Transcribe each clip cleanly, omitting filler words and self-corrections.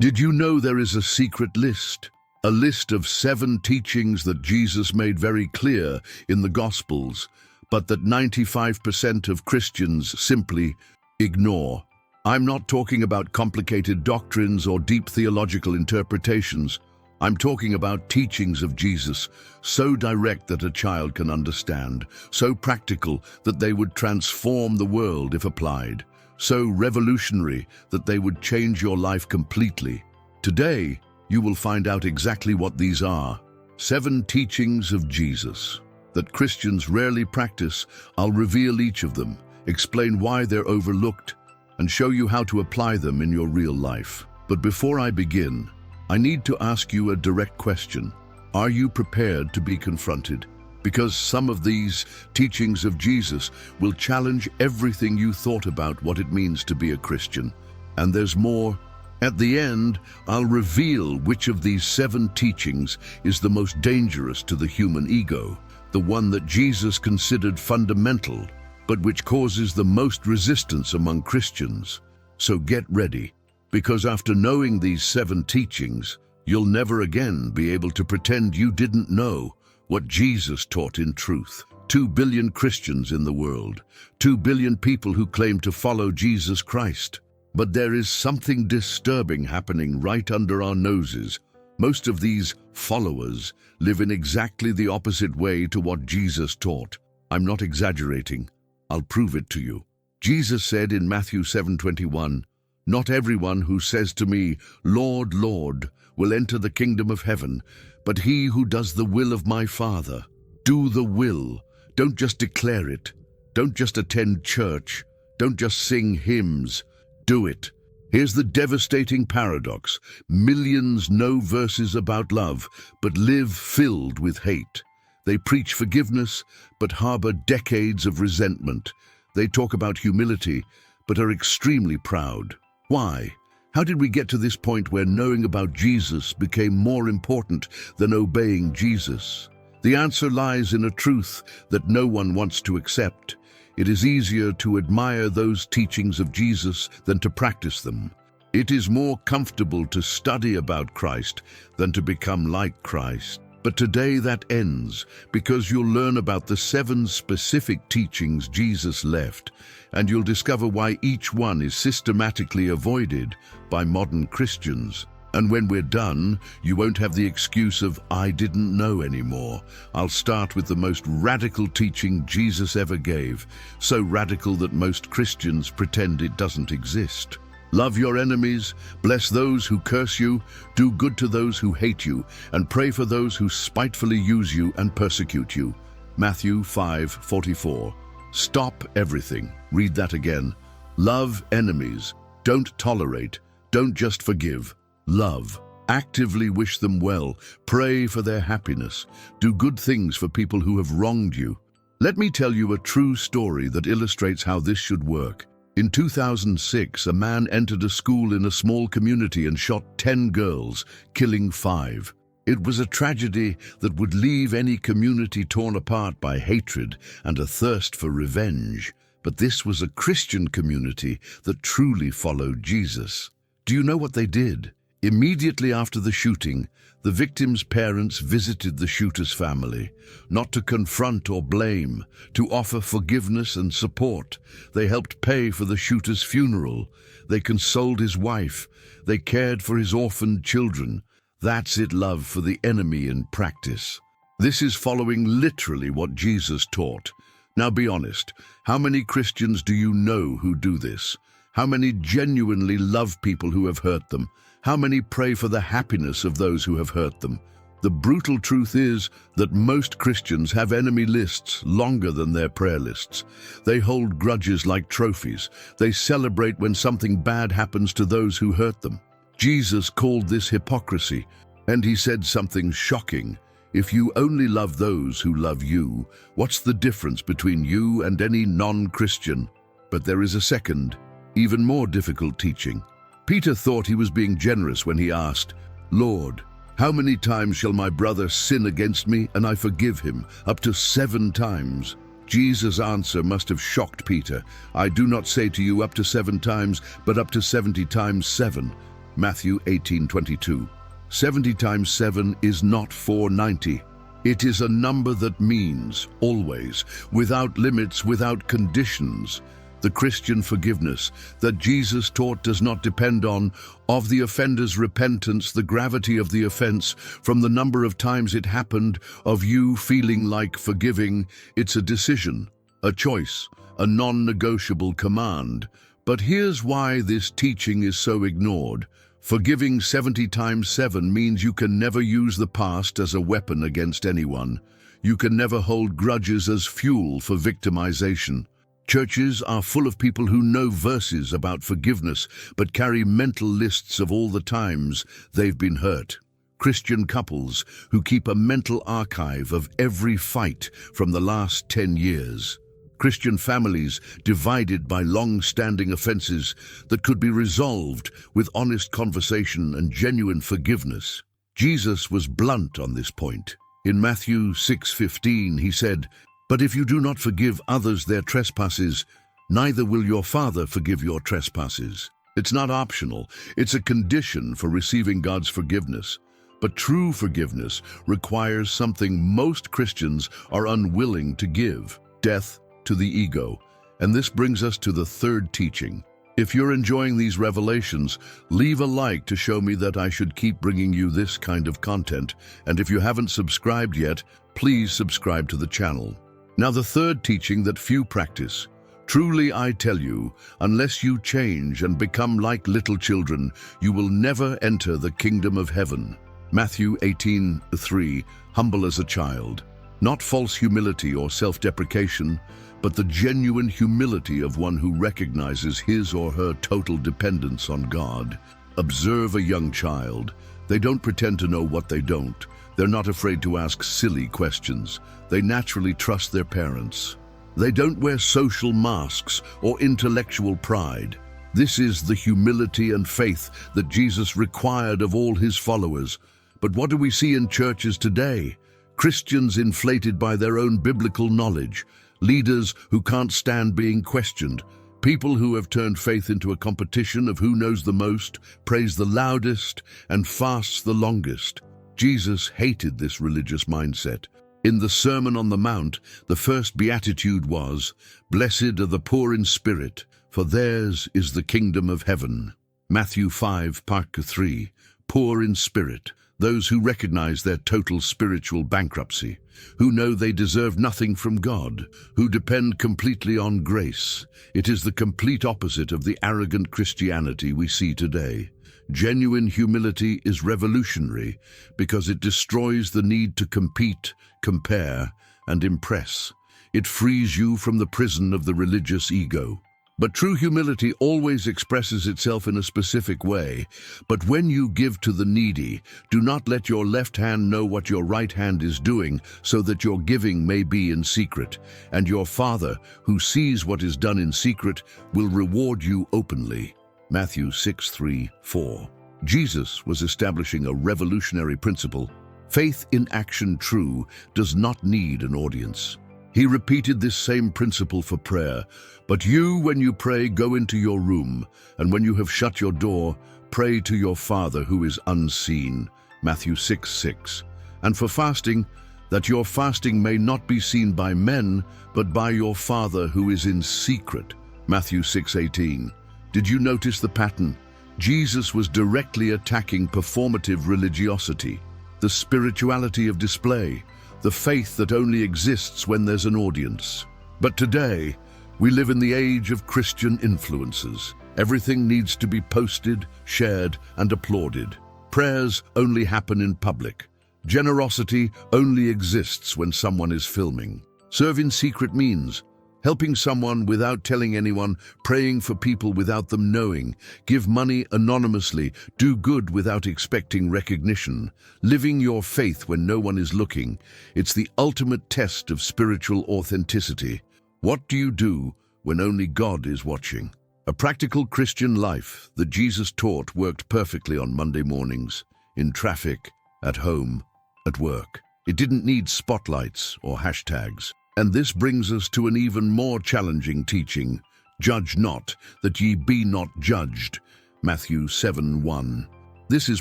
Did you know there is a secret list? A list of 7 teachings that Jesus made very clear in the Gospels, but that 95% of Christians simply ignore. I'm not talking about complicated doctrines or deep theological interpretations. I'm talking about teachings of Jesus, so direct that a child can understand, so practical that they would transform the world if applied, so revolutionary that they would change your life completely. Today, you will find out exactly what these are. 7 teachings of Jesus that Christians rarely practice. I'll reveal each of them, explain why they're overlooked, and show you how to apply them in your real life. But before I begin, I need to ask you a direct question. Are you prepared to be confronted? Because some of these teachings of Jesus will challenge everything you thought about what it means to be a Christian. And there's more. At the end, I'll reveal which of these 7 teachings is the most dangerous to the human ego, the one that Jesus considered fundamental, but which causes the most resistance among Christians. So get ready, because after knowing these 7 teachings, you'll never again be able to pretend you didn't know what Jesus taught in truth. 2 billion Christians in the world, 2 billion people who claim to follow Jesus Christ. But there is something disturbing happening right under our noses. Most of these followers live in exactly the opposite way to what Jesus taught. I'm not exaggerating. I'll prove it to you. Jesus said in Matthew 7:21, "Not everyone who says to me, 'Lord, Lord,' will enter the kingdom of heaven, but he who does the will of my Father." Do the will. Don't just declare it. Don't just attend church. Don't just sing hymns. Do it. Here's the devastating paradox. Millions know verses about love, but live filled with hate. They preach forgiveness, but harbor decades of resentment. They talk about humility, but are extremely proud. Why? How did we get to this point where knowing about Jesus became more important than obeying Jesus? The answer lies in a truth that no one wants to accept. It is easier to admire those teachings of Jesus than to practice them. It is more comfortable to study about Christ than to become like Christ. But today that ends, because you'll learn about the 7 specific teachings Jesus left, and you'll discover why each one is systematically avoided by modern Christians. And when we're done, you won't have the excuse of, "I didn't know" anymore. I'll start with the most radical teaching Jesus ever gave, so radical that most Christians pretend it doesn't exist. Love your enemies, bless those who curse you, do good to those who hate you, and pray for those who spitefully use you and persecute you. Matthew 5:44. Stop everything. Read that again. Love enemies. Don't tolerate. Don't just forgive. Love. Actively wish them well. Pray for their happiness. Do good things for people who have wronged you. Let me tell you a true story that illustrates how this should work. In 2006, a man entered a school in a small community and shot 10 girls, killing 5. It was a tragedy that would leave any community torn apart by hatred and a thirst for revenge. But this was a Christian community that truly followed Jesus. Do you know what they did? Immediately after the shooting, the victim's parents visited the shooter's family, not to confront or blame, to offer forgiveness and support. They helped pay for the shooter's funeral. They consoled his wife. They cared for his orphaned children. That's it, love for the enemy in practice. This is following literally what Jesus taught. Now be honest, how many Christians do you know who do this? How many genuinely love people who have hurt them? How many pray for the happiness of those who have hurt them? The brutal truth is that most Christians have enemy lists longer than their prayer lists. They hold grudges like trophies. They celebrate when something bad happens to those who hurt them. Jesus called this hypocrisy, and he said something shocking. If you only love those who love you, what's the difference between you and any non-Christian? But there is a second, even more difficult teaching. Peter thought he was being generous when he asked, "Lord, how many times shall my brother sin against me and I forgive him? Up to 7 times. Jesus' answer must have shocked Peter. "I do not say to you up to 7 times, but up to 70 times 7. Matthew 18:22. 70 times 7 is not 490. It is a number that means, always, without limits, without conditions. The Christian forgiveness that Jesus taught does not depend on, of the offender's repentance, the gravity of the offense, from the number of times it happened, of you feeling like forgiving. It's a decision, a choice, a non-negotiable command. But here's why this teaching is so ignored. Forgiving 70 times 7 means you can never use the past as a weapon against anyone. You can never hold grudges as fuel for victimization. Churches are full of people who know verses about forgiveness but carry mental lists of all the times they've been hurt. Christian couples who keep a mental archive of every fight from the last 10 years. Christian families divided by long-standing offenses that could be resolved with honest conversation and genuine forgiveness. Jesus was blunt on this point. In Matthew 6:15, he said, "But if you do not forgive others their trespasses, neither will your Father forgive your trespasses." It's not optional. It's a condition for receiving God's forgiveness. But true forgiveness requires something most Christians are unwilling to give: death to the ego. And this brings us to the third teaching. If you're enjoying these revelations, leave a like to show me that I should keep bringing you this kind of content. And if you haven't subscribed yet, please subscribe to the channel. Now, the third teaching that few practice. Truly I tell you, unless you change and become like little children, you will never enter the kingdom of heaven. Matthew 18:3, humble as a child. Not false humility or self-deprecation, but the genuine humility of one who recognizes his or her total dependence on God. Observe a young child. They don't pretend to know what they don't. They're not afraid to ask silly questions. They naturally trust their parents. They don't wear social masks or intellectual pride. This is the humility and faith that Jesus required of all his followers. But what do we see in churches today? Christians inflated by their own biblical knowledge, leaders who can't stand being questioned, people who have turned faith into a competition of who knows the most, prays the loudest, and fasts the longest. Jesus hated this religious mindset. In the Sermon on the Mount, the first beatitude was, "Blessed are the poor in spirit, for theirs is the kingdom of heaven." Matthew 5:3, poor in spirit. Those who recognize their total spiritual bankruptcy, who know they deserve nothing from God, who depend completely on grace. It is the complete opposite of the arrogant Christianity we see today. Genuine humility is revolutionary because it destroys the need to compete, compare, and impress. It frees you from the prison of the religious ego. But true humility always expresses itself in a specific way. But when you give to the needy, do not let your left hand know what your right hand is doing, so that your giving may be in secret. And your Father, who sees what is done in secret, will reward you openly. Matthew 6:3-4. Jesus was establishing a revolutionary principle. Faith in action true does not need an audience. He repeated this same principle for prayer. But you, when you pray, go into your room, and when you have shut your door, pray to your Father who is unseen. Matthew 6:6. And for fasting, that your fasting may not be seen by men, but by your Father who is in secret. Matthew 6:18. Did you notice the pattern? Jesus was directly attacking performative religiosity, the spirituality of display, the faith that only exists when there's an audience. But today, we live in the age of Christian influencers. Everything needs to be posted, shared, and applauded. Prayers only happen in public. Generosity only exists when someone is filming. Serve in secret means helping someone without telling anyone, praying for people without them knowing, give money anonymously, do good without expecting recognition, living your faith when no one is looking. It's the ultimate test of spiritual authenticity. What do you do when only God is watching? A practical Christian life that Jesus taught worked perfectly on Monday mornings, in traffic, at home, at work. It didn't need spotlights or hashtags. And this brings us to an even more challenging teaching. Judge not, that ye be not judged. Matthew 7:1. This is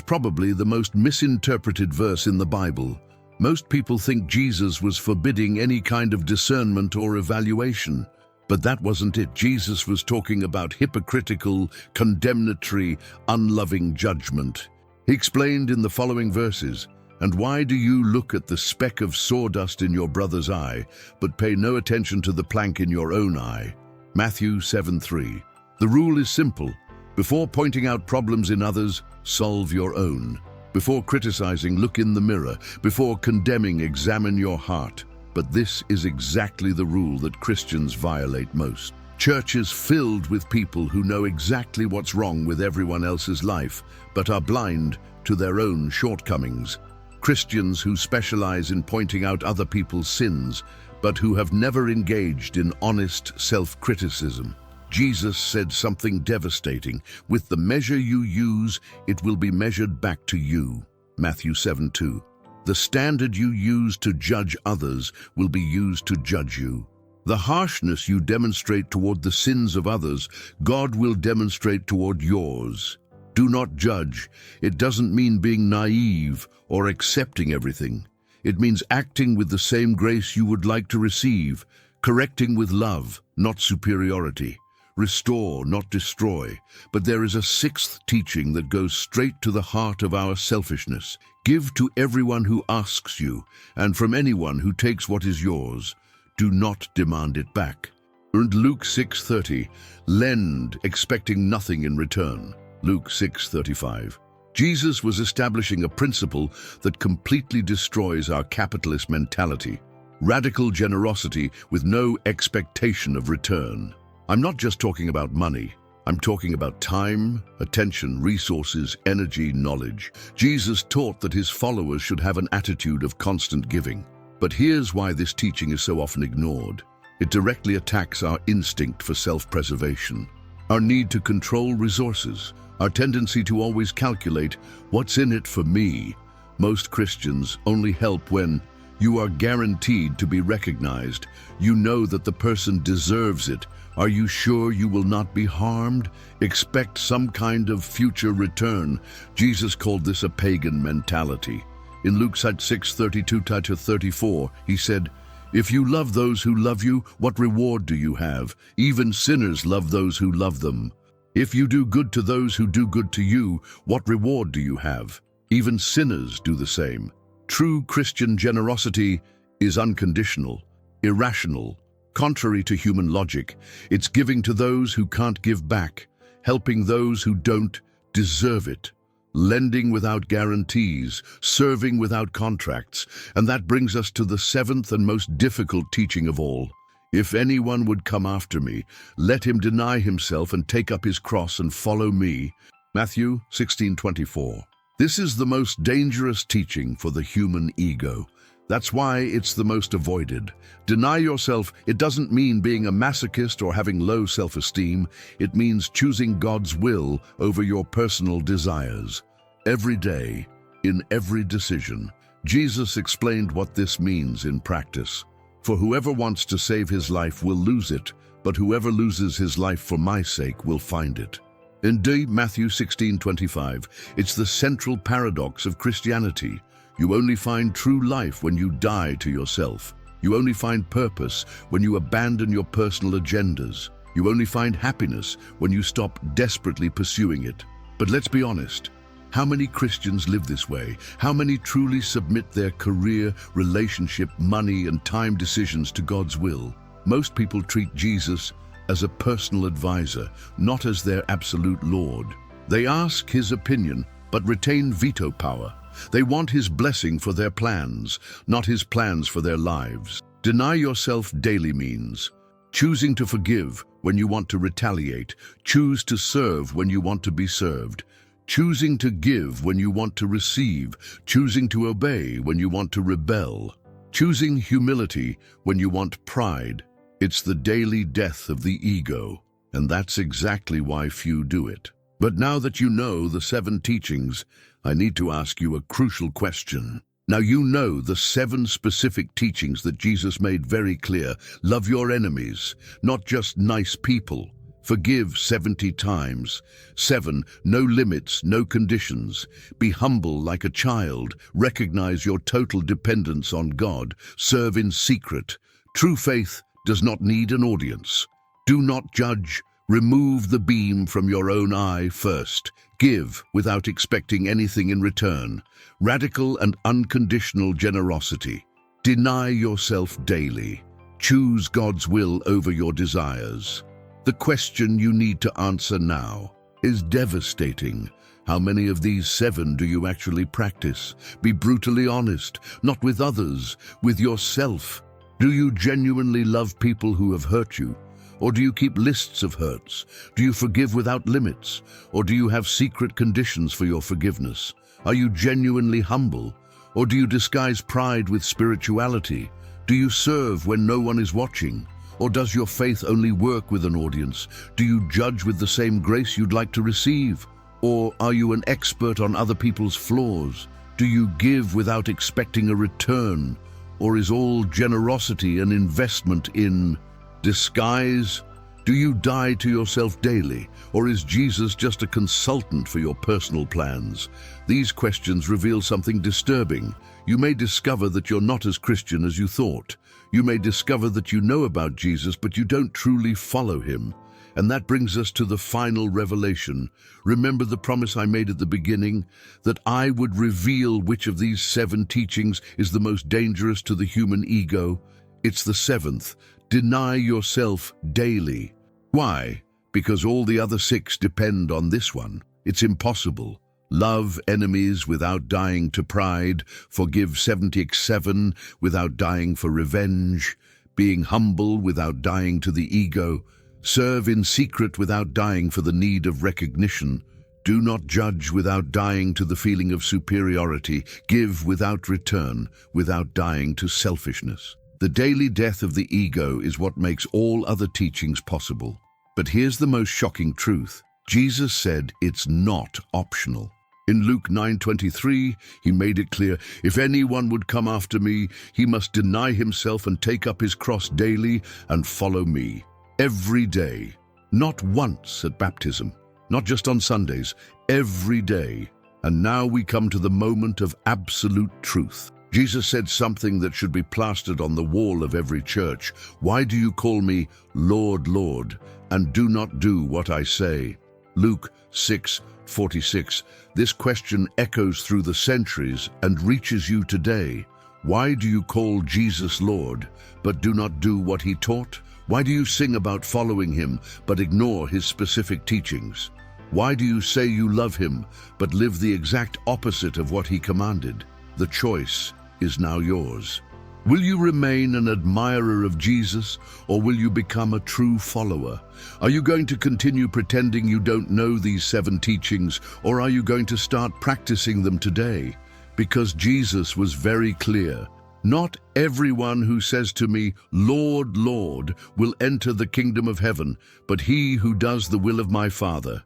probably the most misinterpreted verse in the Bible. Most people think Jesus was forbidding any kind of discernment or evaluation. But that wasn't it. Jesus was talking about hypocritical, condemnatory, unloving judgment. He explained in the following verses, "And why do you look at the speck of sawdust in your brother's eye, but pay no attention to the plank in your own eye?" Matthew 7:3. The rule is simple. Before pointing out problems in others, solve your own. Before criticizing, look in the mirror. Before condemning, examine your heart. But this is exactly the rule that Christians violate most. Churches filled with people who know exactly what's wrong with everyone else's life, but are blind to their own shortcomings. Christians who specialize in pointing out other people's sins, but who have never engaged in honest self-criticism. Jesus said something devastating. With the measure you use, it will be measured back to you. Matthew 7:2. The standard you use to judge others will be used to judge you. The harshness you demonstrate toward the sins of others, God will demonstrate toward yours. Do not judge. It doesn't mean being naive or accepting everything. It means acting with the same grace you would like to receive, correcting with love, not superiority. Restore, not destroy. But there is a sixth teaching that goes straight to the heart of our selfishness. Give to everyone who asks you, and from anyone who takes what is yours. Do not demand it back. And Luke 6:30, lend, expecting nothing in return. Luke 6:35. Jesus was establishing a principle that completely destroys our capitalist mentality. Radical generosity with no expectation of return. I'm not just talking about money. I'm talking about time, attention, resources, energy, knowledge. Jesus taught that his followers should have an attitude of constant giving. But here's why this teaching is so often ignored. It directly attacks our instinct for self-preservation, our need to control resources, our tendency to always calculate what's in it for me. Most Christians only help when you are guaranteed to be recognized. You know that the person deserves it. Are you sure you will not be harmed? Expect some kind of future return. Jesus called this a pagan mentality. In Luke 6:32-34, he said, "If you love those who love you, what reward do you have? Even sinners love those who love them. If you do good to those who do good to you, what reward do you have? Even sinners do the same." True Christian generosity is unconditional, irrational, contrary to human logic. It's giving to those who can't give back, helping those who don't deserve it, lending without guarantees, serving without contracts. And that brings us to the seventh and most difficult teaching of all. If anyone would come after me, let him deny himself and take up his cross and follow me. Matthew 16:24. This is the most dangerous teaching for the human ego. That's why it's the most avoided. Deny yourself, it doesn't mean being a masochist or having low self-esteem. It means choosing God's will over your personal desires. Every day, in every decision. Jesus explained what this means in practice. For whoever wants to save his life will lose it, but whoever loses his life for my sake will find it. Indeed, Matthew 16:25, it's the central paradox of Christianity. You only find true life when you die to yourself. You only find purpose when you abandon your personal agendas. You only find happiness when you stop desperately pursuing it. But let's be honest, how many Christians live this way? How many truly submit their career, relationship, money, and time decisions to God's will? Most people treat Jesus as a personal advisor, not as their absolute Lord. They ask his opinion, but retain veto power. They want his blessing for their plans, not his plans for their lives. Deny yourself daily means choosing to forgive when you want to retaliate, choose to serve when you want to be served, choosing to give when you want to receive, choosing to obey when you want to rebel, choosing humility when you want pride. It's the daily death of the ego, and that's exactly why few do it. But now that you know the 7 teachings, I need to ask you a crucial question. Now you know the 7 specific teachings that Jesus made very clear. Love your enemies, not just nice people. Forgive 70 times. 7. No limits, no conditions. Be humble like a child. Recognize your total dependence on God. Serve in secret. True faith does not need an audience. Do not judge. Remove the beam from your own eye first. Give without expecting anything in return. Radical and unconditional generosity. Deny yourself daily. Choose God's will over your desires. The question you need to answer now is devastating. How many of these 7 do you actually practice? Be brutally honest, not with others, with yourself. Do you genuinely love people who have hurt you? Or do you keep lists of hurts? Do you forgive without limits? Or do you have secret conditions for your forgiveness? Are you genuinely humble? Or do you disguise pride with spirituality? Do you serve when no one is watching? Or does your faith only work with an audience? Do you judge with the same grace you'd like to receive? Or are you an expert on other people's flaws? Do you give without expecting a return? Or is all generosity an investment in disguise? Do you die to yourself daily? Or is Jesus just a consultant for your personal plans? These questions reveal something disturbing. You may discover that you're not as Christian as you thought. You may discover that you know about Jesus, but you don't truly follow him. And that brings us to the final revelation. Remember the promise I made at the beginning, that I would reveal which of these 7 teachings is the most dangerous to the human ego? It's the 7th. Deny yourself daily. Why? Because all the other 6 depend on this one. It's impossible. Love enemies without dying to pride. Forgive 77 without dying for revenge. Being humble without dying to the ego. Serve in secret without dying for the need of recognition. Do not judge without dying to the feeling of superiority. Give without return, without dying to selfishness. The daily death of the ego is what makes all other teachings possible. But here's the most shocking truth. Jesus said it's not optional. In Luke 9:23, he made it clear, if anyone would come after me, he must deny himself and take up his cross daily and follow me. Every day. Not once at baptism. Not just on Sundays. Every day. And now we come to the moment of absolute truth. Jesus said something that should be plastered on the wall of every church. Why do you call me Lord, Lord, and do not do what I say? Luke 6:46. This question echoes through the centuries and reaches you today. Why do you call Jesus Lord, but do not do what he taught? Why do you sing about following him, but ignore his specific teachings? Why do you say you love him, but live the exact opposite of what he commanded? The choice is now yours. Will you remain an admirer of Jesus, or will you become a true follower? Are you going to continue pretending you don't know these 7 teachings, or are you going to start practicing them today? Because Jesus was very clear. Not everyone who says to me, Lord, Lord, will enter the kingdom of heaven, but he who does the will of my Father.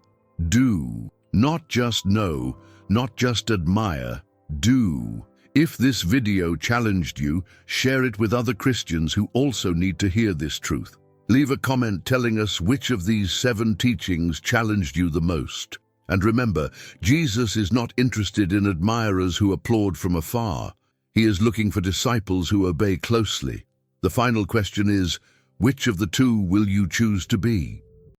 Do. Not just know, not just admire. Do. If this video challenged you, share it with other Christians who also need to hear this truth. Leave a comment telling us which of these 7 teachings challenged you the most. And remember, Jesus is not interested in admirers who applaud from afar. He is looking for disciples who obey closely. The final question is, which of the 2 will you choose to be?